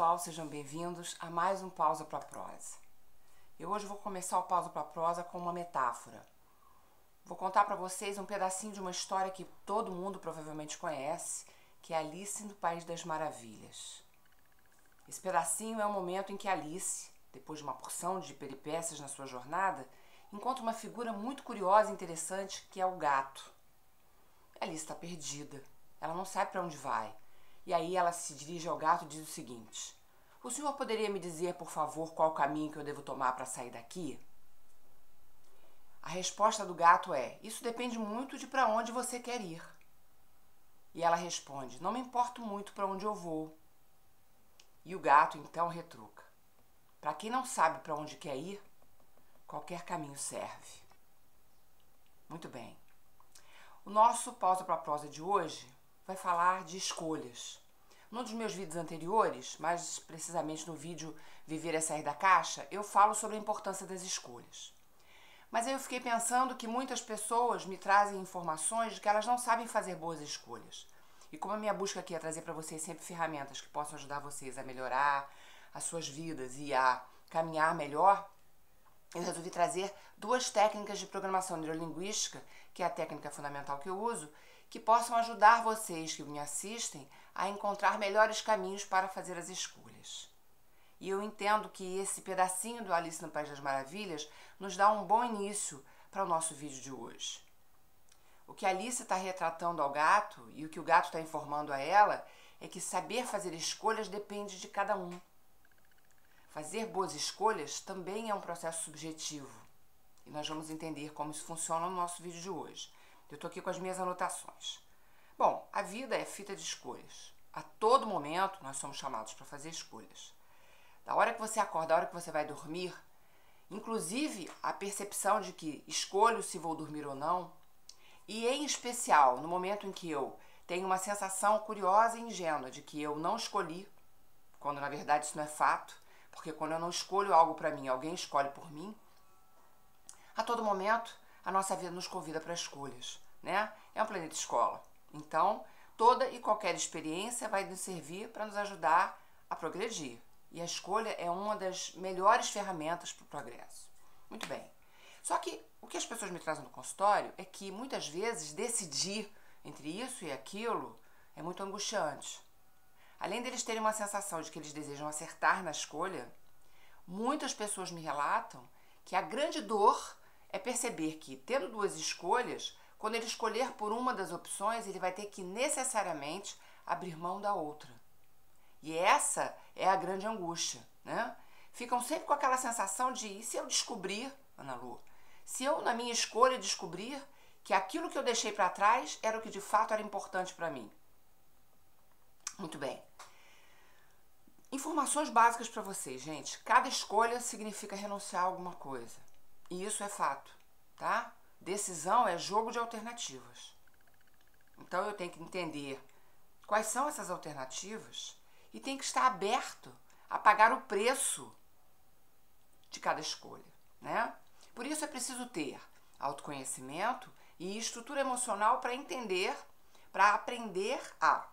pessoal, sejam bem-vindos a mais um Pausa para Prosa. Eu hoje vou começar o Pausa para Prosa com uma metáfora. Vou contar para vocês um pedacinho de uma história que todo mundo provavelmente conhece, que é Alice no País das Maravilhas. Esse pedacinho é o momento em que Alice, depois de uma porção de peripécias na sua jornada, encontra uma figura muito curiosa e interessante, que é o gato. Alice está perdida, ela não sabe para onde vai. E aí ela se dirige ao gato e diz o seguinte: o senhor poderia me dizer, por favor, qual o caminho que eu devo tomar para sair daqui? A resposta do gato é: isso depende muito de para onde você quer ir. E ela responde: não me importo muito para onde eu vou. E o gato então retruca: para quem não sabe para onde quer ir, qualquer caminho serve. Muito bem. O nosso Pausa para a Prosa de hoje vai falar de escolhas. Num dos meus vídeos anteriores, mais precisamente no vídeo Viver é Sair da Caixa, eu falo sobre a importância das escolhas. Mas aí eu fiquei pensando que muitas pessoas me trazem informações de que elas não sabem fazer boas escolhas. E como a minha busca aqui é trazer para vocês sempre ferramentas que possam ajudar vocês a melhorar as suas vidas e a caminhar melhor, eu resolvi trazer duas técnicas de programação neurolinguística, que é a técnica fundamental que eu uso, que possam ajudar vocês que me assistem a encontrar melhores caminhos para fazer as escolhas. E eu entendo que esse pedacinho do Alice no País das Maravilhas nos dá um bom início para o nosso vídeo de hoje. O que a Alice está retratando ao gato e o que o gato está informando a ela é que saber fazer escolhas depende de cada um. Fazer boas escolhas também é um processo subjetivo. E nós vamos entender como isso funciona no nosso vídeo de hoje. Eu estou aqui com as minhas anotações. Bom, a vida é fita de escolhas. A todo momento nós somos chamados para fazer escolhas. Da hora que você acorda, da hora que você vai dormir, inclusive a percepção de que escolho se vou dormir ou não, e em especial no momento em que eu tenho uma sensação curiosa e ingênua de que eu não escolhi, quando na verdade isso não é fato, porque quando eu não escolho algo para mim, alguém escolhe por mim. A todo momento, a nossa vida nos convida para escolhas, né? É um planeta escola. Então, toda e qualquer experiência vai nos servir para nos ajudar a progredir. E a escolha é uma das melhores ferramentas para o progresso. Muito bem. Só que o que as pessoas me trazem no consultório é que muitas vezes decidir entre isso e aquilo é muito angustiante. Além deles terem uma sensação de que eles desejam acertar na escolha, muitas pessoas me relatam que a grande dor é perceber que, tendo duas escolhas, quando ele escolher por uma das opções, ele vai ter que necessariamente abrir mão da outra. E essa é a grande angústia, né? Ficam sempre com aquela sensação de: e se eu descobrir, Ana Lu, se eu na minha escolha descobrir que aquilo que eu deixei para trás era o que de fato era importante para mim? Muito bem. Informações básicas para vocês, gente. Cada escolha significa renunciar a alguma coisa. E isso é fato, tá? Decisão é jogo de alternativas. Então eu tenho que entender quais são essas alternativas e tenho que estar aberto a pagar o preço de cada escolha, né? Por isso é preciso ter autoconhecimento e estrutura emocional para entender, para aprender a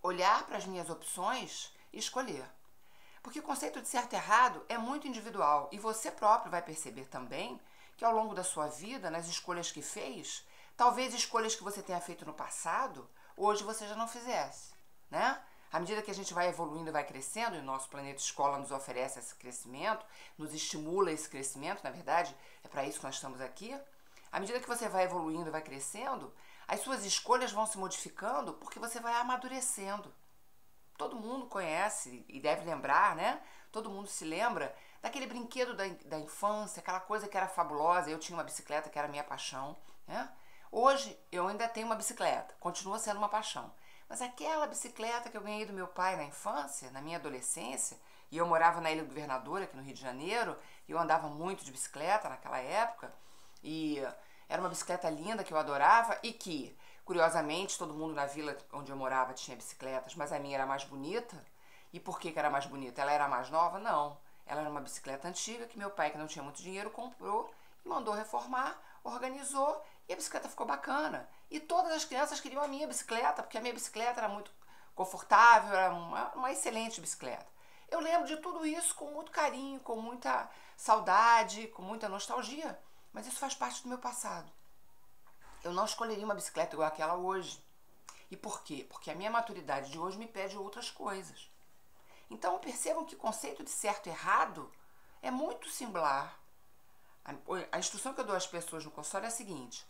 olhar para as minhas opções e escolher. Porque o conceito de certo e errado é muito individual e você próprio vai perceber também que ao longo da sua vida, nas escolhas que fez, talvez escolhas que você tenha feito no passado, hoje você já não fizesse, né? À medida que a gente vai evoluindo e vai crescendo, e o nosso planeta escola nos oferece esse crescimento, nos estimula esse crescimento, na verdade, é para isso que nós estamos aqui. À medida que você vai evoluindo e vai crescendo, as suas escolhas vão se modificando porque você vai amadurecendo. Todo mundo conhece e deve lembrar, né? Todo mundo se lembra daquele brinquedo da infância, aquela coisa que era fabulosa. Eu tinha uma bicicleta que era minha paixão, né? Hoje eu ainda tenho uma bicicleta, continua sendo uma paixão. Mas aquela bicicleta que eu ganhei do meu pai na infância, na minha adolescência, e eu morava na Ilha Governador, aqui no Rio de Janeiro, e eu andava muito de bicicleta naquela época, e era uma bicicleta linda que eu adorava e que, curiosamente, todo mundo na vila onde eu morava tinha bicicletas, mas a minha era mais bonita. E por que era mais bonita? Ela era mais nova? Não. Ela era uma bicicleta antiga que meu pai, que não tinha muito dinheiro, comprou e mandou reformar, organizou e a bicicleta ficou bacana. E todas as crianças queriam a minha bicicleta, porque a minha bicicleta era muito confortável, era uma excelente bicicleta. Eu lembro de tudo isso com muito carinho, com muita saudade, com muita nostalgia, mas isso faz parte do meu passado. Eu não escolheria uma bicicleta igual aquela hoje. E por quê? Porque a minha maturidade de hoje me pede outras coisas. Então percebam que o conceito de certo e errado é muito similar. A instrução que eu dou às pessoas no consultório é a seguinte: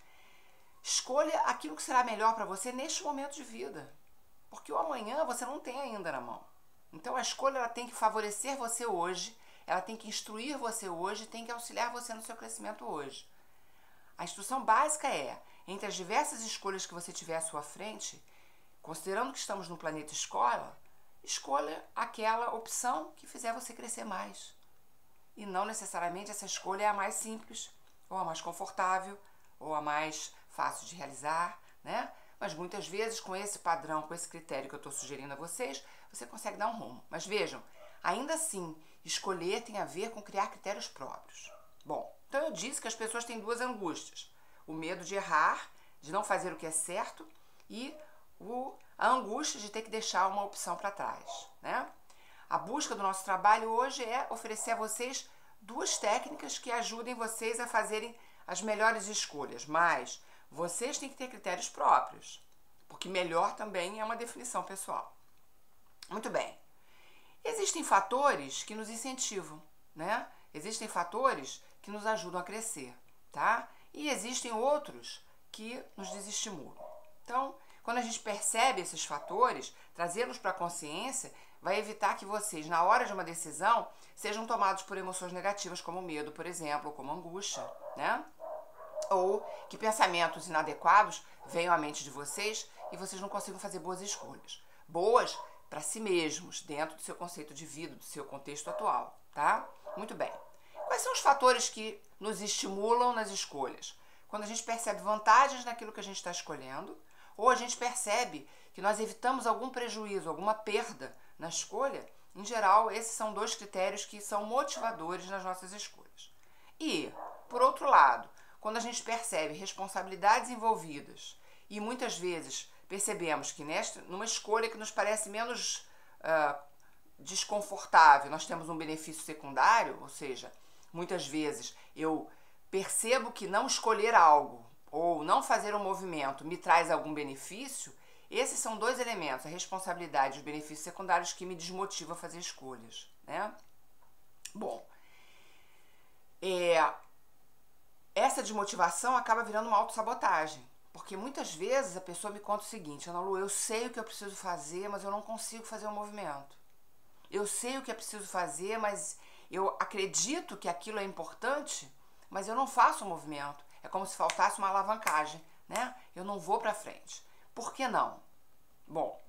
escolha aquilo que será melhor para você neste momento de vida. Porque o amanhã você não tem ainda na mão. Então a escolha ela tem que favorecer você hoje, ela tem que instruir você hoje, tem que auxiliar você no seu crescimento hoje. A instrução básica é, entre as diversas escolhas que você tiver à sua frente, considerando que estamos no planeta escola, escolha aquela opção que fizer você crescer mais. E não necessariamente essa escolha é a mais simples, ou a mais confortável, ou a mais fácil de realizar, né? Mas muitas vezes com esse padrão, com esse critério que eu estou sugerindo a vocês, você consegue dar um rumo. Mas vejam, ainda assim, escolher tem a ver com criar critérios próprios. Bom, então eu disse que as pessoas têm duas angústias. O medo de errar, de não fazer o que é certo, e a angústia de ter que deixar uma opção para trás, né? A busca do nosso trabalho hoje é oferecer a vocês duas técnicas que ajudem vocês a fazerem as melhores escolhas, mas vocês têm que ter critérios próprios, porque melhor também é uma definição pessoal. Muito bem. Existem fatores que nos incentivam, né? Existem fatores que nos ajudam a crescer, tá? E existem outros que nos desestimulam. Então, quando a gente percebe esses fatores, trazê-los para a consciência vai evitar que vocês, na hora de uma decisão, sejam tomados por emoções negativas, como medo, por exemplo, ou como angústia, né? Ou que pensamentos inadequados venham à mente de vocês e vocês não consigam fazer boas escolhas. Boas para si mesmos, dentro do seu conceito de vida, do seu contexto atual, tá? Muito bem. Quais são os fatores que nos estimulam nas escolhas? Quando a gente percebe vantagens naquilo que a gente está escolhendo, ou a gente percebe que nós evitamos algum prejuízo, alguma perda na escolha, em geral, esses são dois critérios que são motivadores nas nossas escolhas. E, por outro lado, quando a gente percebe responsabilidades envolvidas e muitas vezes percebemos que numa escolha que nos parece menos desconfortável, nós temos um benefício secundário, ou seja, muitas vezes eu percebo que não escolher algo ou não fazer um movimento me traz algum benefício, esses são dois elementos, a responsabilidade e os benefícios secundários, que me desmotivam a fazer escolhas, né? Bom, essa desmotivação acaba virando uma autossabotagem, porque muitas vezes a pessoa me conta o seguinte: Ana Lu, eu sei o que eu preciso fazer, mas eu não consigo fazer um movimento. Eu sei o que é preciso fazer, mas eu acredito que aquilo é importante, mas eu não faço o movimento. É como se faltasse uma alavancagem, né? Eu não vou para frente. Por que não? Bom,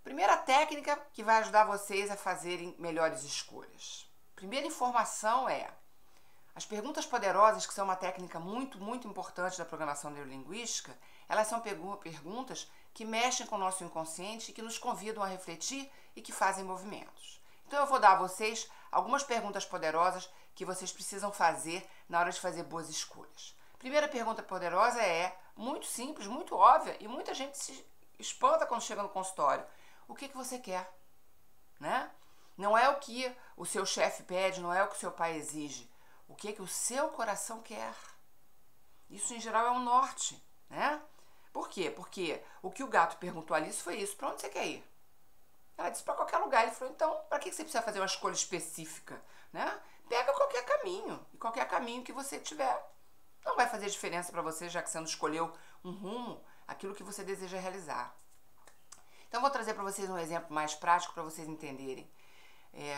primeira técnica que vai ajudar vocês a fazerem melhores escolhas. Primeira informação é: as perguntas poderosas, que são uma técnica muito, muito importante da programação neurolinguística, elas são perguntas que mexem com o nosso inconsciente e que nos convidam a refletir e que fazem movimentos. Então eu vou dar a vocês algumas perguntas poderosas que vocês precisam fazer na hora de fazer boas escolhas. Primeira pergunta poderosa é muito simples, muito óbvia, e muita gente se espanta quando chega no consultório. O que você quer? Né? Não é o que o seu chefe pede, não é o que o seu pai exige. O que o seu coração quer? Isso, em geral, é um norte, né? Por quê? Porque o que o gato perguntou a Alice foi isso: para onde você quer ir? Ela disse: para qualquer lugar. Ele falou: então, para que você precisa fazer uma escolha específica? Né? Pega qualquer caminho, e qualquer caminho que você tiver. Não vai fazer diferença para você, já que você não escolheu um rumo, aquilo que você deseja realizar. Então, eu vou trazer para vocês um exemplo mais prático para vocês entenderem.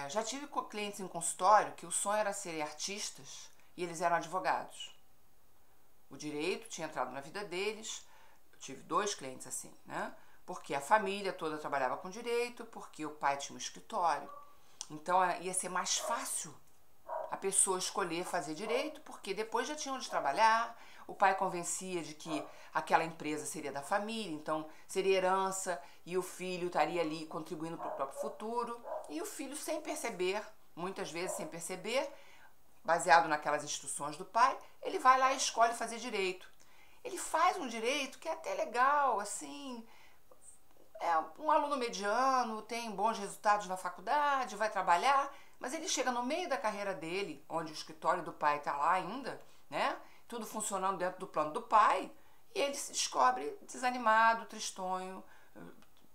Já tive clientes em consultório que o sonho era serem artistas e eles eram advogados. O direito tinha entrado na vida deles. Eu tive 2 clientes assim, né? Porque a família toda trabalhava com direito, porque o pai tinha um escritório. Então ia ser mais fácil a pessoa escolher fazer direito, porque depois já tinha onde trabalhar. O pai convencia de que aquela empresa seria da família, então seria herança, e o filho estaria ali contribuindo para o próprio futuro. E o filho, sem perceber, muitas vezes sem perceber, baseado naquelas instruções do pai, ele vai lá e escolhe fazer direito. Ele faz um direito que é até legal, assim, é um aluno mediano, tem bons resultados na faculdade, vai trabalhar, mas ele chega no meio da carreira dele, onde o escritório do pai está lá ainda, né? Tudo funcionando dentro do plano do pai, e ele se descobre desanimado, tristonho,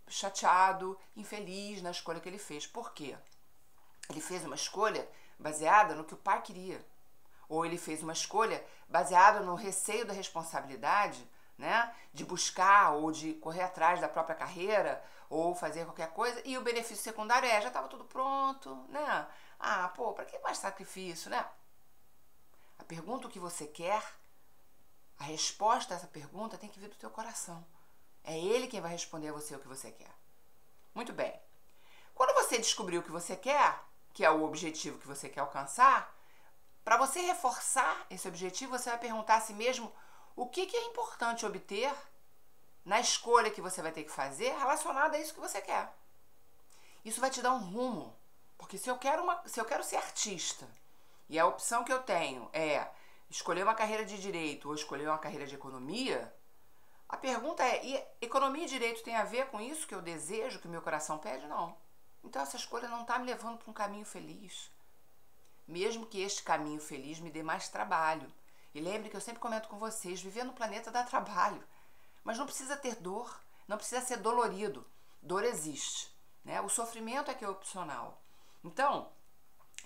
chateado, infeliz na escolha que ele fez. Por quê? Ele fez uma escolha baseada no que o pai queria. Ou ele fez uma escolha baseada no receio da responsabilidade, né? De buscar ou de correr atrás da própria carreira ou fazer qualquer coisa. E o benefício secundário já estava tudo pronto, né? Ah, pô, para que mais sacrifício, né? A pergunta o que você quer, a resposta a essa pergunta tem que vir do teu coração. É ele quem vai responder a você o que você quer. Muito bem. Quando você descobrir o que você quer, que é o objetivo que você quer alcançar, para você reforçar esse objetivo, você vai perguntar a si mesmo o que é importante obter na escolha que você vai ter que fazer relacionada a isso que você quer. Isso vai te dar um rumo. Porque se eu quero ser artista e a opção que eu tenho é escolher uma carreira de direito ou escolher uma carreira de economia, a pergunta é, e economia e direito tem a ver com isso que eu desejo, que o meu coração pede? Não. Então essa escolha não está me levando para um caminho feliz. Mesmo que este caminho feliz me dê mais trabalho. E lembre que eu sempre comento com vocês, viver no planeta dá trabalho. Mas não precisa ter dor, não precisa ser dolorido. Dor existe, né? O sofrimento é que é opcional. Então,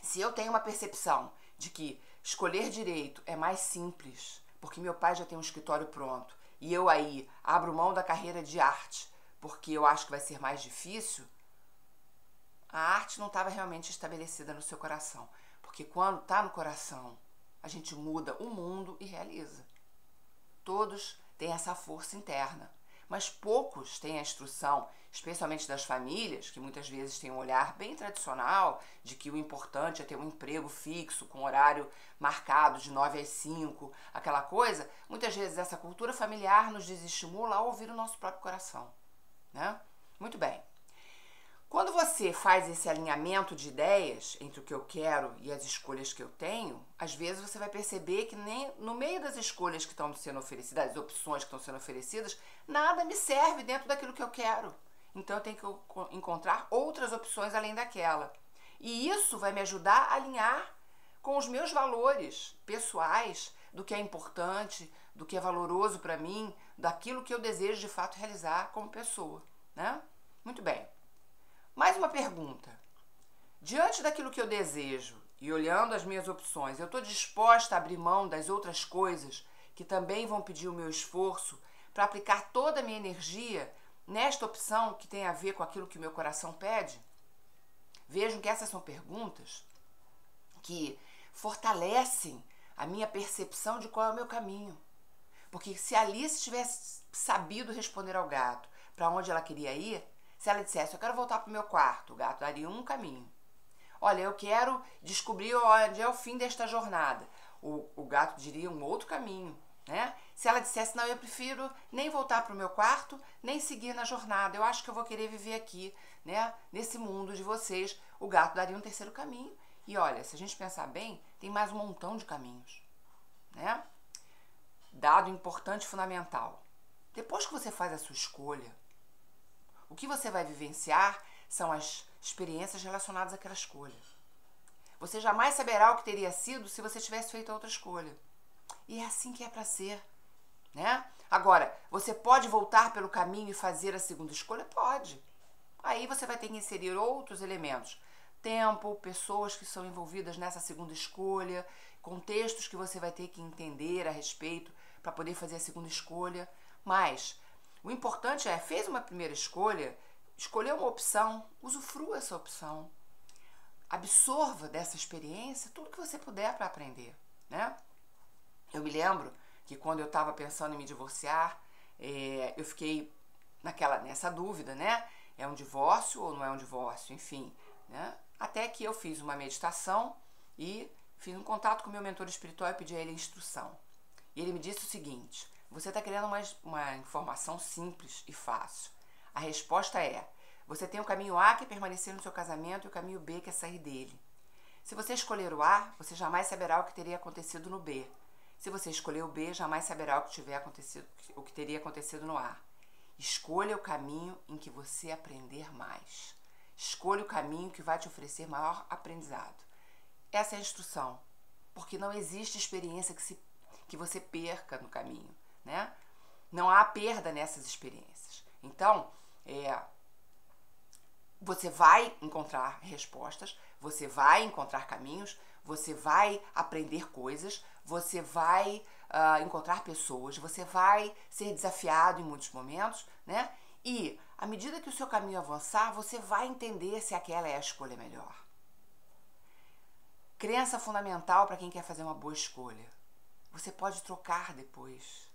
se eu tenho uma percepção de que escolher direito é mais simples, porque meu pai já tem um escritório pronto, e eu aí abro mão da carreira de arte, porque eu acho que vai ser mais difícil, a arte não estava realmente estabelecida no seu coração. Porque quando está no coração, a gente muda o mundo e realiza. Todos têm essa força interna, mas poucos têm a instrução, especialmente das famílias, que muitas vezes têm um olhar bem tradicional de que o importante é ter um emprego fixo, com horário marcado de 9 às 5, aquela coisa. Muitas vezes essa cultura familiar nos desestimula a ouvir o nosso próprio coração, né? Muito bem. Quando você faz esse alinhamento de ideias entre o que eu quero e as escolhas que eu tenho, às vezes você vai perceber que nem no meio das escolhas que estão sendo oferecidas, das opções que estão sendo oferecidas, nada me serve dentro daquilo que eu quero. Então eu tenho que encontrar outras opções além daquela. E isso vai me ajudar a alinhar com os meus valores pessoais, do que é importante, do que é valoroso para mim, daquilo que eu desejo de fato realizar como pessoa, né? Muito bem. Mais uma pergunta. Diante daquilo que eu desejo e olhando as minhas opções, eu estou disposta a abrir mão das outras coisas que também vão pedir o meu esforço para aplicar toda a minha energia nesta opção que tem a ver com aquilo que o meu coração pede? Vejam que essas são perguntas que fortalecem a minha percepção de qual é o meu caminho. Porque se a Alice tivesse sabido responder ao gato para onde ela queria ir, se ela dissesse, eu quero voltar para o meu quarto, o gato daria um caminho. Olha, eu quero descobrir onde é o fim desta jornada. O gato diria um outro caminho, né? Se ela dissesse, não, eu prefiro nem voltar para o meu quarto, nem seguir na jornada. Eu acho que eu vou querer viver aqui, né? Nesse mundo de vocês. O gato daria um terceiro caminho. E olha, se a gente pensar bem, tem mais um montão de caminhos, né? Dado importante e fundamental. Depois que você faz a sua escolha, o que você vai vivenciar são as experiências relacionadas àquela escolha. Você jamais saberá o que teria sido se você tivesse feito outra escolha. E é assim que é para ser, né? Agora, você pode voltar pelo caminho e fazer a segunda escolha? Pode. Aí você vai ter que inserir outros elementos. Tempo, pessoas que são envolvidas nessa segunda escolha, contextos que você vai ter que entender a respeito para poder fazer a segunda escolha. Mas o importante é, fez uma primeira escolha, escolheu uma opção, usufrua essa opção. Absorva dessa experiência tudo que você puder para aprender, né? Eu me lembro que quando eu estava pensando em me divorciar, eu fiquei nessa dúvida, né? É um divórcio ou não é um divórcio? Enfim, né? Até que eu fiz uma meditação e fiz um contato com o meu mentor espiritual e pedi a ele instrução. E ele me disse o seguinte: você está querendo uma informação simples e fácil. A resposta é, você tem o caminho A, que é permanecer no seu casamento, e o caminho B, que é sair dele. Se você escolher o A, você jamais saberá o que teria acontecido no B. Se você escolher o B, jamais saberá o que teria acontecido no A. Escolha o caminho em que você aprender mais. Escolha o caminho que vai te oferecer maior aprendizado. Essa é a instrução, porque não existe experiência que você perca no caminho, né? Não há perda nessas experiências. Então, você vai encontrar respostas, você vai encontrar caminhos, você vai aprender coisas, você vai encontrar pessoas, você vai ser desafiado em muitos momentos, né? E, à medida que o seu caminho avançar, você vai entender se aquela é a escolha melhor. Crença fundamental para quem quer fazer uma boa escolha. Você pode trocar depois,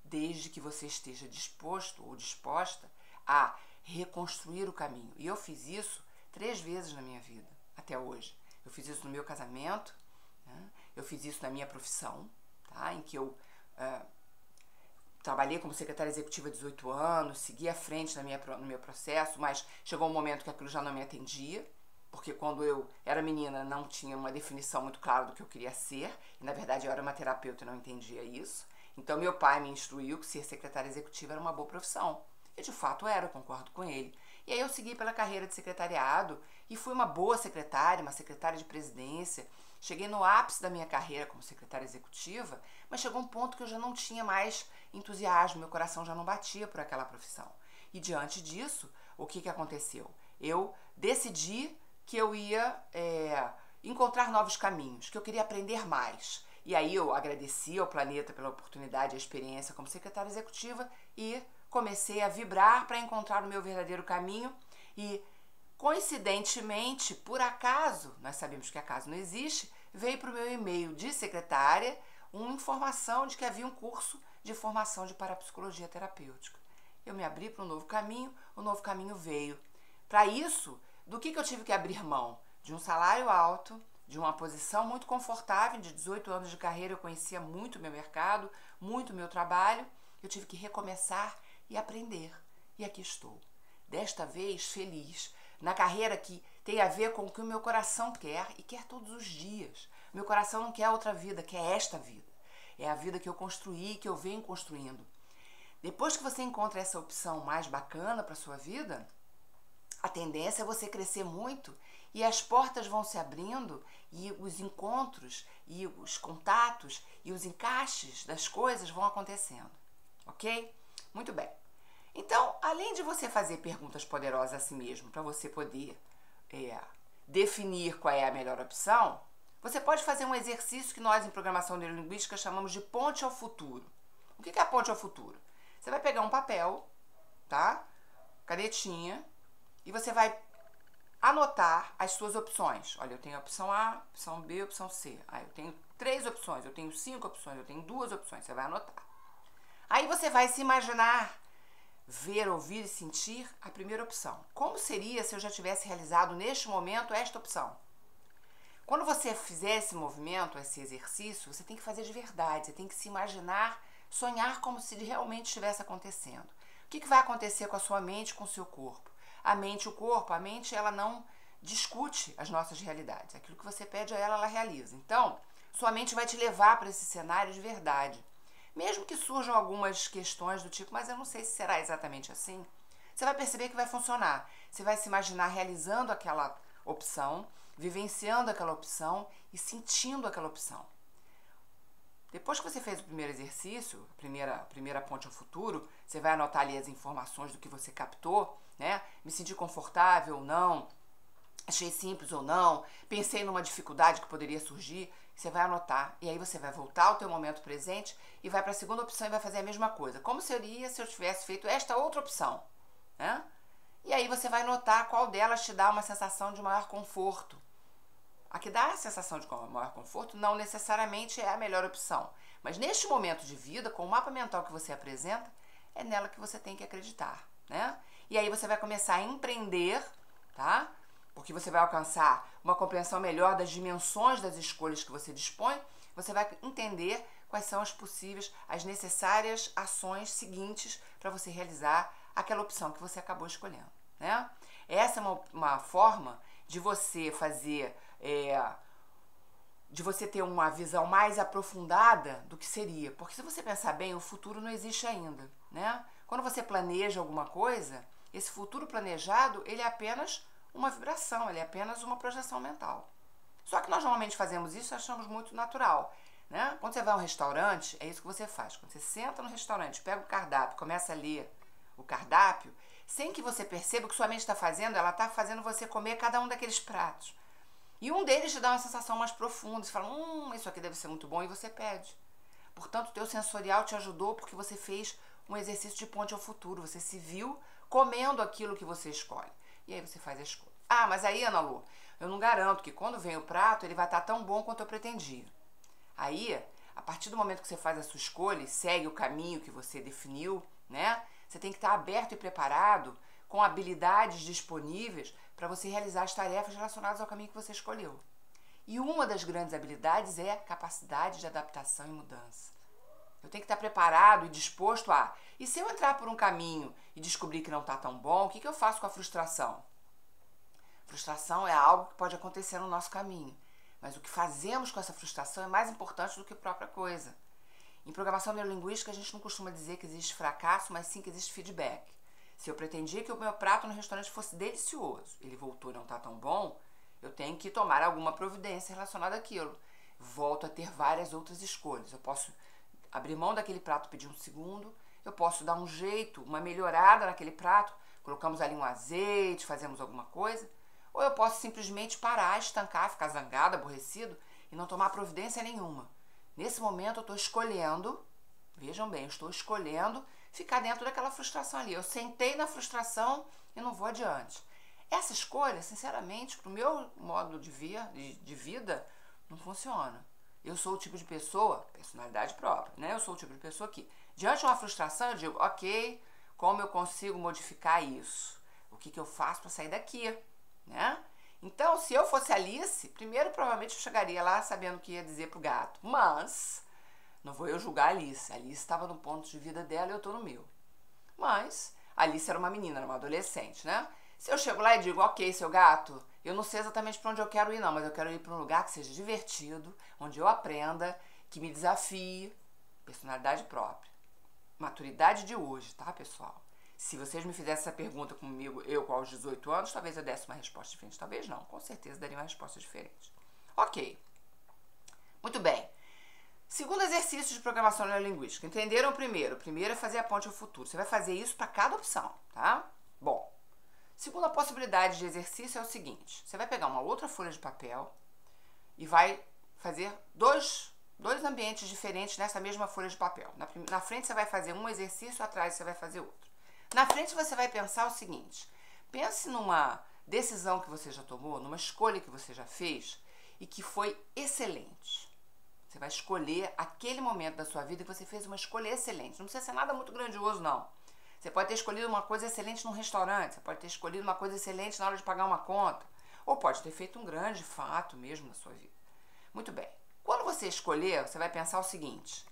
desde que você esteja disposto ou disposta a reconstruir o caminho. E eu fiz isso 3 vezes na minha vida, até hoje. Eu fiz isso no meu casamento, né? Eu fiz isso na minha profissão, tá? Em que eu trabalhei como secretária executiva há 18 anos, segui à frente no meu processo, mas chegou um momento que aquilo já não me atendia, porque quando eu era menina não tinha uma definição muito clara do que eu queria ser, e na verdade eu era uma terapeuta e não entendia isso. Então meu pai me instruiu que ser secretária executiva era uma boa profissão. E de fato era, eu concordo com ele. E aí eu segui pela carreira de secretariado e fui uma boa secretária, uma secretária de presidência. Cheguei no ápice da minha carreira como secretária executiva, mas chegou um ponto que eu já não tinha mais entusiasmo, meu coração já não batia por aquela profissão. E diante disso, o que aconteceu? Eu decidi que eu ia encontrar novos caminhos, que eu queria aprender mais. E aí eu agradeci ao planeta pela oportunidade e a experiência como secretária executiva e comecei a vibrar para encontrar o meu verdadeiro caminho e, coincidentemente, por acaso, nós sabemos que acaso não existe, veio para o meu e-mail de secretária uma informação de que havia um curso de formação de parapsicologia terapêutica. Eu me abri para um novo caminho, o novo caminho veio. Para isso, do que eu tive que abrir mão? De um salário alto, de uma posição muito confortável, de 18 anos de carreira, eu conhecia muito o meu mercado, muito o meu trabalho, eu tive que recomeçar e aprender. E aqui estou. Desta vez, feliz, na carreira que tem a ver com o que o meu coração quer e quer todos os dias. Meu coração não quer outra vida, quer esta vida. É a vida que eu construí, que eu venho construindo. Depois que você encontra essa opção mais bacana para a sua vida, a tendência é você crescer muito e as portas vão se abrindo e os encontros e os contatos e os encaixes das coisas vão acontecendo. Ok? Muito bem. Então, além de você fazer perguntas poderosas a si mesmo para você poder definir qual é a melhor opção, você pode fazer um exercício que nós em programação neurolinguística chamamos de ponte ao futuro. O que é a ponte ao futuro? Você vai pegar um papel, tá? Canetinha, e você vai anotar as suas opções. Olha, eu tenho a opção A, opção B, opção C. Eu tenho 3 opções, eu tenho 5 opções, eu tenho 2 opções. Você vai anotar. Aí você vai se imaginar, ver, ouvir e sentir a primeira opção. Como seria se eu já tivesse realizado neste momento esta opção? Quando você fizer esse movimento, esse exercício, você tem que fazer de verdade. Você tem que se imaginar, sonhar como se realmente estivesse acontecendo. O que vai acontecer com a sua mente, com o seu corpo? A mente e o corpo, a mente ela não discute as nossas realidades. Aquilo que você pede a ela, ela realiza. Então, sua mente vai te levar para esse cenário de verdade. Mesmo que surjam algumas questões do tipo, mas eu não sei se será exatamente assim, você vai perceber que vai funcionar. Você vai se imaginar realizando aquela opção, vivenciando aquela opção e sentindo aquela opção. Depois que você fez o primeiro exercício, a primeira ponte ao futuro, você vai anotar ali as informações do que você captou, né? Me senti confortável ou não, achei simples ou não, pensei numa dificuldade que poderia surgir, você vai anotar e aí você vai voltar ao teu momento presente e vai para a segunda opção e vai fazer a mesma coisa. Como seria se eu tivesse feito esta outra opção, né? E aí você vai notar qual delas te dá uma sensação de maior conforto. A que dá a sensação de maior conforto não necessariamente é a melhor opção, mas neste momento de vida, com o mapa mental que você apresenta, é nela que você tem que acreditar, né? E aí você vai começar a empreender, tá? Porque você vai alcançar uma compreensão melhor das dimensões das escolhas que você dispõe, você vai entender quais são as possíveis, as necessárias ações seguintes para você realizar aquela opção que você acabou escolhendo, né? Essa é uma forma de você fazer, de você ter uma visão mais aprofundada do que seria. Porque se você pensar bem, o futuro não existe ainda, né? Quando você planeja alguma coisa, esse futuro planejado, ele é apenas uma vibração, ele é apenas uma projeção mental. Só que nós normalmente fazemos isso e achamos muito natural, né? Quando você vai a um restaurante, é isso que você faz. Quando você senta no restaurante, pega o cardápio, começa a ler o cardápio, sem que você perceba o que sua mente está fazendo, ela está fazendo você comer cada um daqueles pratos. E um deles te dá uma sensação mais profunda, você fala, isso aqui deve ser muito bom, e você pede. Portanto, o teu sensorial te ajudou porque você fez um exercício de ponte ao futuro, você se viu comendo aquilo que você escolhe. E aí você faz a escolha. Ah, mas aí, Ana Lu, eu não garanto que quando vem o prato, ele vai estar tão bom quanto eu pretendia. Aí, a partir do momento que você faz a sua escolha e segue o caminho que você definiu, né? Você tem que estar aberto e preparado, com habilidades disponíveis para você realizar as tarefas relacionadas ao caminho que você escolheu. E uma das grandes habilidades é a capacidade de adaptação e mudança. Eu tenho que estar preparado e disposto a... E se eu entrar por um caminho e descobrir que não está tão bom, o que eu faço com a frustração? Frustração é algo que pode acontecer no nosso caminho. Mas o que fazemos com essa frustração é mais importante do que a própria coisa. Em programação neurolinguística, a gente não costuma dizer que existe fracasso, mas sim que existe feedback. Se eu pretendia que o meu prato no restaurante fosse delicioso, ele voltou e não está tão bom, eu tenho que tomar alguma providência relacionada àquilo. Volto a ter várias outras escolhas. Eu posso abrir mão daquele prato, pedir um segundo, eu posso dar um jeito, uma melhorada naquele prato, colocamos ali um azeite, fazemos alguma coisa, ou eu posso simplesmente parar, estancar, ficar zangado, aborrecido e não tomar providência nenhuma. Nesse momento eu estou escolhendo, vejam bem, eu estou escolhendo ficar dentro daquela frustração ali. Eu sentei na frustração e não vou adiante. Essa escolha, sinceramente, para o meu modo de vida, não funciona. Eu sou o tipo de pessoa, personalidade própria, né? Eu sou o tipo de pessoa que, diante de uma frustração, eu digo, ok, como eu consigo modificar isso? O que eu faço para sair daqui, né? Então, se eu fosse Alice, primeiro provavelmente eu chegaria lá sabendo o que ia dizer pro gato. Mas, não vou eu julgar a Alice. A Alice estava no ponto de vida dela e eu estou no meu. Mas, a Alice era uma menina, era uma adolescente, né? Se eu chego lá e digo, ok, seu gato, eu não sei exatamente para onde eu quero ir não, mas eu quero ir para um lugar que seja divertido, onde eu aprenda, que me desafie, personalidade própria. Maturidade de hoje, tá, pessoal? Se vocês me fizessem essa pergunta comigo, eu com aos 18 anos, talvez eu desse uma resposta diferente. Talvez não, com certeza daria uma resposta diferente. Ok. Muito bem. Segundo exercício de programação neurolinguística. Entenderam o primeiro? O primeiro é fazer a ponte ao futuro. Você vai fazer isso para cada opção, tá? Bom. Segunda possibilidade de exercício é o seguinte. Você vai pegar uma outra folha de papel e vai fazer dois ambientes diferentes nessa mesma folha de papel. Na frente você vai fazer um exercício, atrás você vai fazer outro. Na frente você vai pensar o seguinte. Pense numa decisão que você já tomou, numa escolha que você já fez e que foi excelente. Você vai escolher aquele momento da sua vida que você fez uma escolha excelente. Não precisa ser nada muito grandioso, não. Você pode ter escolhido uma coisa excelente num restaurante, você pode ter escolhido uma coisa excelente na hora de pagar uma conta, ou pode ter feito um grande fato mesmo na sua vida. Muito bem. Quando você escolher, você vai pensar o seguinte.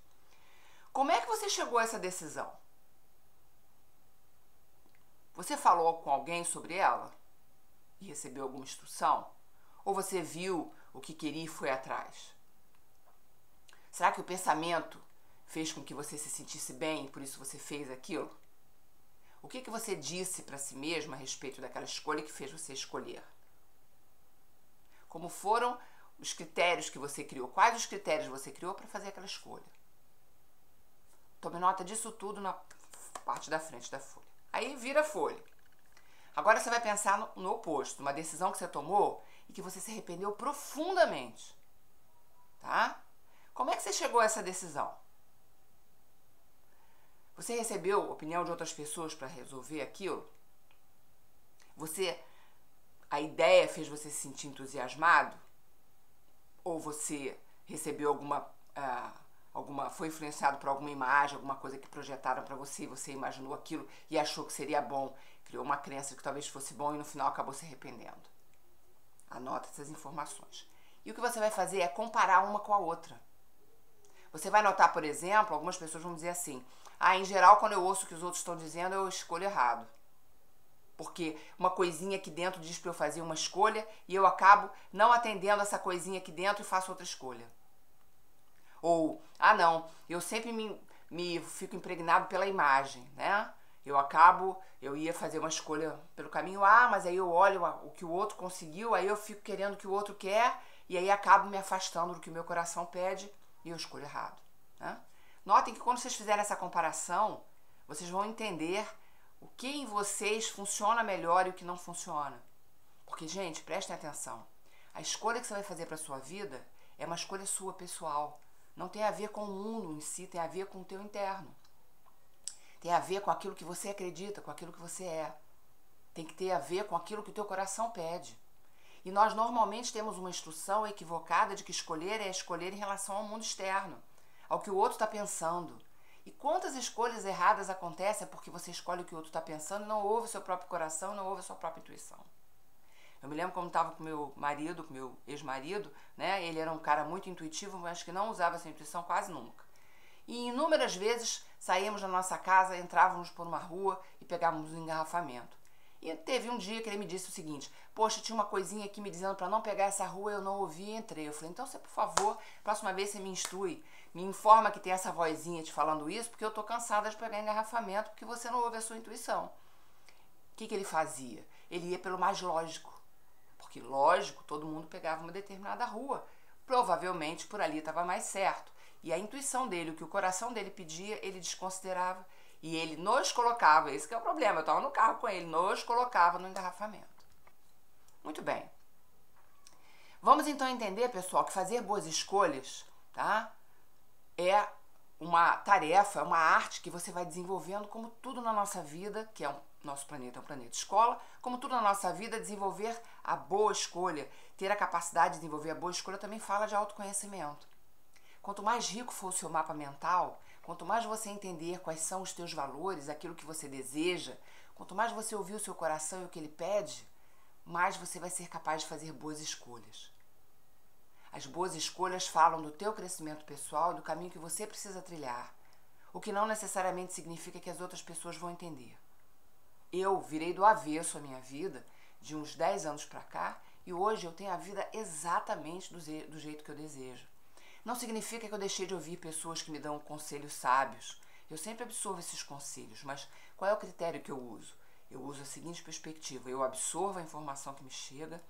Como é que você chegou a essa decisão? Você falou com alguém sobre ela? E recebeu alguma instrução? Ou você viu o que queria e foi atrás? Será que o pensamento fez com que você se sentisse bem e por isso você fez aquilo? O que você disse para si mesmo a respeito daquela escolha que fez você escolher? Como foram os critérios que você criou? Quais os critérios você criou para fazer aquela escolha? Tome nota disso tudo na parte da frente da folha. Aí vira a folha. Agora você vai pensar no oposto, uma decisão que você tomou e que você se arrependeu profundamente. Tá? Como é que você chegou a essa decisão? Você recebeu a opinião de outras pessoas para resolver aquilo? A ideia fez você se sentir entusiasmado? Ou você recebeu foi influenciado por alguma imagem, alguma coisa que projetaram para você e você imaginou aquilo e achou que seria bom, criou uma crença que talvez fosse bom e no final acabou se arrependendo? Anota essas informações. E o que você vai fazer é comparar uma com a outra. Você vai notar, por exemplo, algumas pessoas vão dizer assim, em geral, quando eu ouço o que os outros estão dizendo, eu escolho errado. Porque uma coisinha aqui dentro diz para eu fazer uma escolha e eu acabo não atendendo essa coisinha aqui dentro e faço outra escolha. Ou, não, eu sempre me fico impregnado pela imagem, né? eu ia fazer uma escolha pelo caminho A, mas aí eu olho o que o outro conseguiu, aí eu fico querendo o que o outro quer, e aí acabo me afastando do que o meu coração pede e eu escolho errado, né? Notem que quando vocês fizerem essa comparação, vocês vão entender o que em vocês funciona melhor e o que não funciona. Porque, gente, prestem atenção. A escolha que você vai fazer para a sua vida é uma escolha sua, pessoal. Não tem a ver com o mundo em si, tem a ver com o teu interno. Tem a ver com aquilo que você acredita, com aquilo que você é. Tem que ter a ver com aquilo que o teu coração pede. E nós normalmente temos uma instrução equivocada de que escolher é escolher em relação ao mundo externo, ao que o outro está pensando. E quantas escolhas erradas acontecem porque você escolhe o que o outro está pensando e não ouve o seu próprio coração, não ouve a sua própria intuição. Eu me lembro quando estava com meu marido, com meu ex-marido, né? Ele era um cara muito intuitivo, mas que não usava essa intuição quase nunca. E inúmeras vezes saíamos da nossa casa, entrávamos por uma rua e pegávamos um engarrafamento. E teve um dia que ele me disse o seguinte: poxa, tinha uma coisinha aqui me dizendo para não pegar essa rua, eu não ouvi e entrei. Eu falei: então você, por favor, próxima vez você me instrui, me informa que tem essa vozinha te falando isso, porque eu tô cansada de pegar engarrafamento, porque você não ouve a sua intuição. O que ele fazia? Ele ia pelo mais lógico. Porque, lógico, todo mundo pegava uma determinada rua. Provavelmente por ali estava mais certo. E a intuição dele, o que o coração dele pedia, ele desconsiderava. E ele nos colocava, esse que é o problema, eu estava no carro com ele, nos colocava no engarrafamento. Muito bem. Vamos então entender, pessoal, que fazer boas escolhas, tá? É uma tarefa, é uma arte que você vai desenvolvendo, como tudo na nossa vida, que é nosso planeta é um planeta escola, como tudo na nossa vida, desenvolver a boa escolha, ter a capacidade de desenvolver a boa escolha também fala de autoconhecimento. Quanto mais rico for o seu mapa mental, quanto mais você entender quais são os teus valores, aquilo que você deseja, quanto mais você ouvir o seu coração e o que ele pede, mais você vai ser capaz de fazer boas escolhas. As boas escolhas falam do teu crescimento pessoal, do caminho que você precisa trilhar, o que não necessariamente significa que as outras pessoas vão entender. Eu virei do avesso a minha vida de uns 10 anos para cá e hoje eu tenho a vida exatamente do jeito que eu desejo. Não significa que eu deixei de ouvir pessoas que me dão conselhos sábios. Eu sempre absorvo esses conselhos, mas qual é o critério que eu uso? Eu uso a seguinte perspectiva: eu absorvo a informação que me chega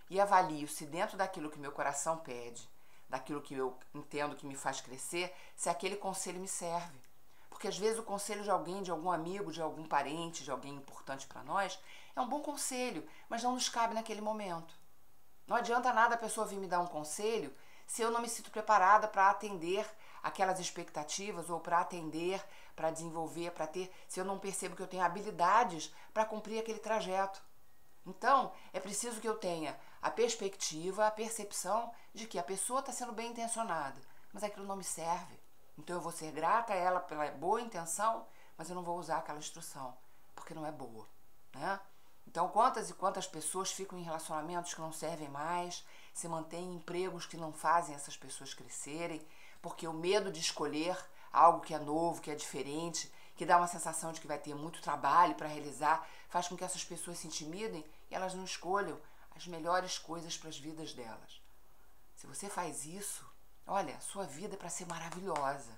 e avalio se dentro daquilo que meu coração pede, daquilo que eu entendo que me faz crescer, se aquele conselho me serve. Porque às vezes o conselho de alguém, de algum amigo, de algum parente, de alguém importante para nós, é um bom conselho, mas não nos cabe naquele momento. Não adianta nada a pessoa vir me dar um conselho se eu não me sinto preparada para atender aquelas expectativas ou para atender, para desenvolver, para ter, se eu não percebo que eu tenho habilidades para cumprir aquele trajeto. Então, é preciso que eu tenha a perspectiva, a percepção de que a pessoa está sendo bem intencionada, mas aquilo não me serve. Então eu vou ser grata a ela pela boa intenção, mas eu não vou usar aquela instrução, porque não é boa, né? Então quantas e quantas pessoas ficam em relacionamentos que não servem mais, se mantêm em empregos que não fazem essas pessoas crescerem, porque o medo de escolher algo que é novo, que é diferente, que dá uma sensação de que vai ter muito trabalho para realizar, faz com que essas pessoas se intimidem e elas não escolham as melhores coisas para as vidas delas. Se você faz isso, olha, sua vida é para ser maravilhosa.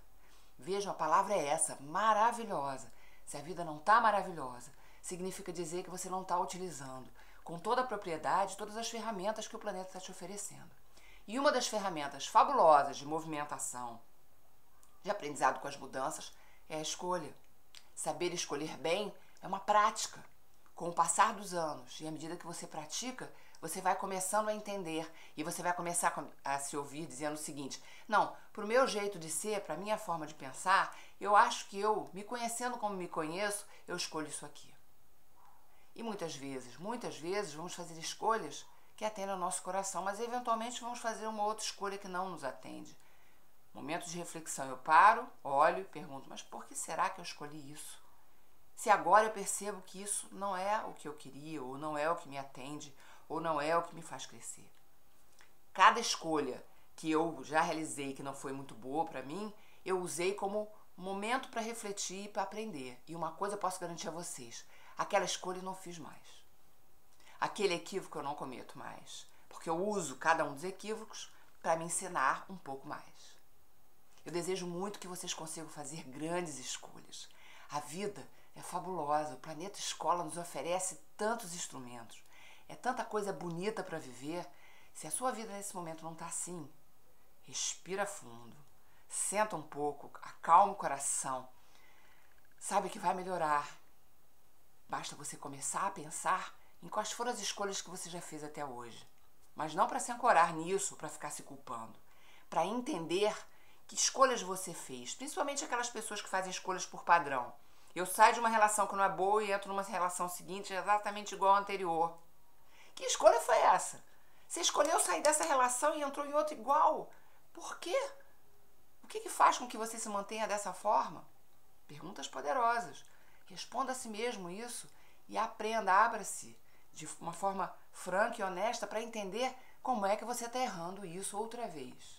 Vejam, a palavra é essa, maravilhosa. Se a vida não está maravilhosa, significa dizer que você não está utilizando com toda a propriedade todas as ferramentas que o planeta está te oferecendo. E uma das ferramentas fabulosas de movimentação, de aprendizado com as mudanças, é a escolha. Saber escolher bem é uma prática. Com o passar dos anos e à medida que você pratica, você vai começando a entender e você vai começar a se ouvir dizendo o seguinte: não, pro meu jeito de ser, pra minha forma de pensar, eu acho que eu, me conhecendo como me conheço, eu escolho isso aqui. E muitas vezes vamos fazer escolhas que atendem ao nosso coração, mas eventualmente vamos fazer uma outra escolha que não nos atende. Momento de reflexão, eu paro, olho e pergunto: mas por que será que eu escolhi isso? Se agora eu percebo que isso não é o que eu queria, ou não é o que me atende, ou não é o que me faz crescer. Cada escolha que eu já realizei que não foi muito boa para mim, eu usei como momento para refletir e para aprender. E uma coisa eu posso garantir a vocês: aquela escolha eu não fiz mais. Aquele equívoco eu não cometo mais, porque eu uso cada um dos equívocos para me ensinar um pouco mais. Eu desejo muito que vocês consigam fazer grandes escolhas. A vida é fabulosa. O planeta escola nos oferece tantos instrumentos. É tanta coisa bonita para viver. Se a sua vida nesse momento não está assim, respira fundo, senta um pouco, acalma o coração. Sabe que vai melhorar. Basta você começar a pensar em quais foram as escolhas que você já fez até hoje. Mas não para se ancorar nisso, para ficar se culpando. Para entender que escolhas você fez. Principalmente aquelas pessoas que fazem escolhas por padrão. Eu saio de uma relação que não é boa e entro numa relação seguinte exatamente igual à anterior. Que escolha foi essa? Você escolheu sair dessa relação e entrou em outra igual. Por quê? O que faz com que você se mantenha dessa forma? Perguntas poderosas. Responda a si mesmo isso e aprenda, abra-se de uma forma franca e honesta para entender como é que você está errando isso outra vez.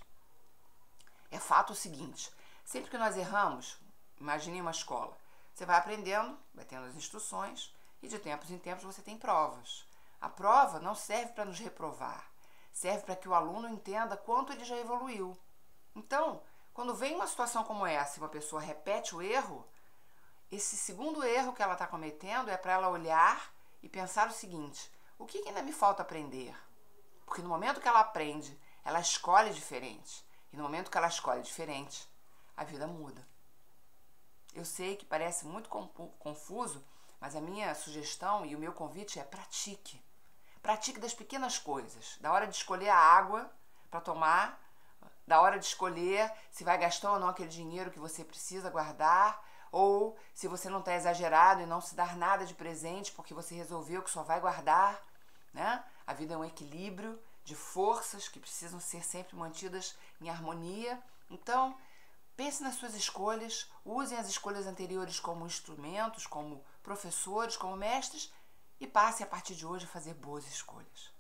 É fato o seguinte, sempre que nós erramos, imagine uma escola, você vai aprendendo, vai tendo as instruções e de tempos em tempos você tem provas. A prova não serve para nos reprovar, serve para que o aluno entenda quanto ele já evoluiu. Então, quando vem uma situação como essa e uma pessoa repete o erro, esse segundo erro que ela está cometendo é para ela olhar e pensar o seguinte, o que ainda me falta aprender? Porque no momento que ela aprende, ela escolhe diferente. E no momento que ela escolhe diferente, a vida muda. Eu sei que parece muito confuso, mas a minha sugestão e o meu convite é pratique. Pratique das pequenas coisas, da hora de escolher a água para tomar, da hora de escolher se vai gastar ou não aquele dinheiro que você precisa guardar, ou se você não está exagerado e não se dar nada de presente porque você resolveu que só vai guardar, né? A vida é um equilíbrio de forças que precisam ser sempre mantidas em harmonia. Então, pense nas suas escolhas, usem as escolhas anteriores como instrumentos, como professores, como mestres, e passe a partir de hoje a fazer boas escolhas.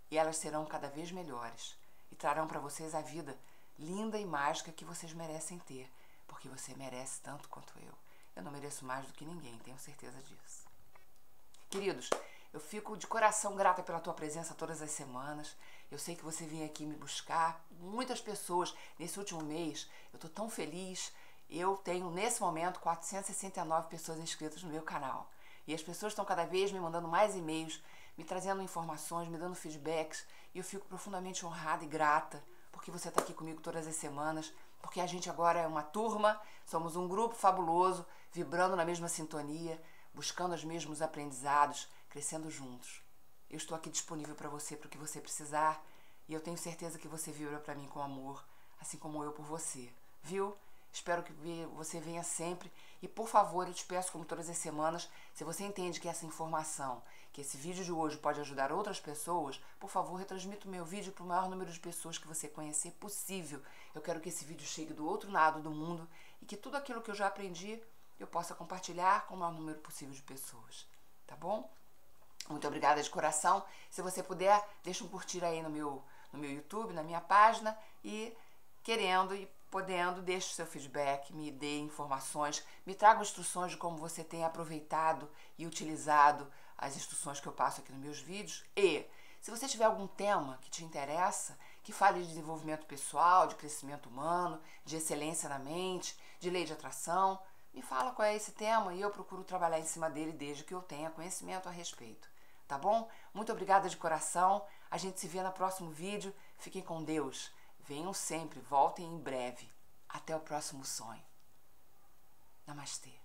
E elas serão cada vez melhores e trarão para vocês a vida linda e mágica que vocês merecem ter, porque você merece tanto quanto eu. Eu não mereço mais do que ninguém, tenho certeza disso. Queridos, eu fico de coração grata pela tua presença todas as semanas. Eu sei que você vem aqui me buscar. Muitas pessoas nesse último mês, eu estou tão feliz. Eu tenho, nesse momento, 469 pessoas inscritas no meu canal. E as pessoas estão cada vez me mandando mais e-mails, me trazendo informações, me dando feedbacks. E eu fico profundamente honrada e grata porque você está aqui comigo todas as semanas. Porque a gente agora é uma turma, somos um grupo fabuloso, vibrando na mesma sintonia, buscando os mesmos aprendizados, crescendo juntos. Eu estou aqui disponível para você, para o que você precisar, e eu tenho certeza que você vibra para mim com amor, assim como eu por você, viu? Espero que você venha sempre, e por favor, eu te peço, como todas as semanas, se você entende que essa informação, que esse vídeo de hoje pode ajudar outras pessoas, por favor, retransmita o meu vídeo para o maior número de pessoas que você conhecer possível. Eu quero que esse vídeo chegue do outro lado do mundo, e que tudo aquilo que eu já aprendi, eu possa compartilhar com o maior número possível de pessoas, tá bom? Muito obrigada de coração. Se você puder, deixa um curtir aí no meu YouTube, na minha página, e querendo e podendo, deixe o seu feedback, me dê informações, me traga instruções de como você tem aproveitado e utilizado as instruções que eu passo aqui nos meus vídeos. E, se você tiver algum tema que te interessa, que fale de desenvolvimento pessoal, de crescimento humano, de excelência na mente, de lei de atração, me fala qual é esse tema e eu procuro trabalhar em cima dele desde que eu tenha conhecimento a respeito. Tá bom? Muito obrigada de coração. A gente se vê no próximo vídeo. Fiquem com Deus. Venham sempre, voltem em breve. Até o próximo sonho. Namastê.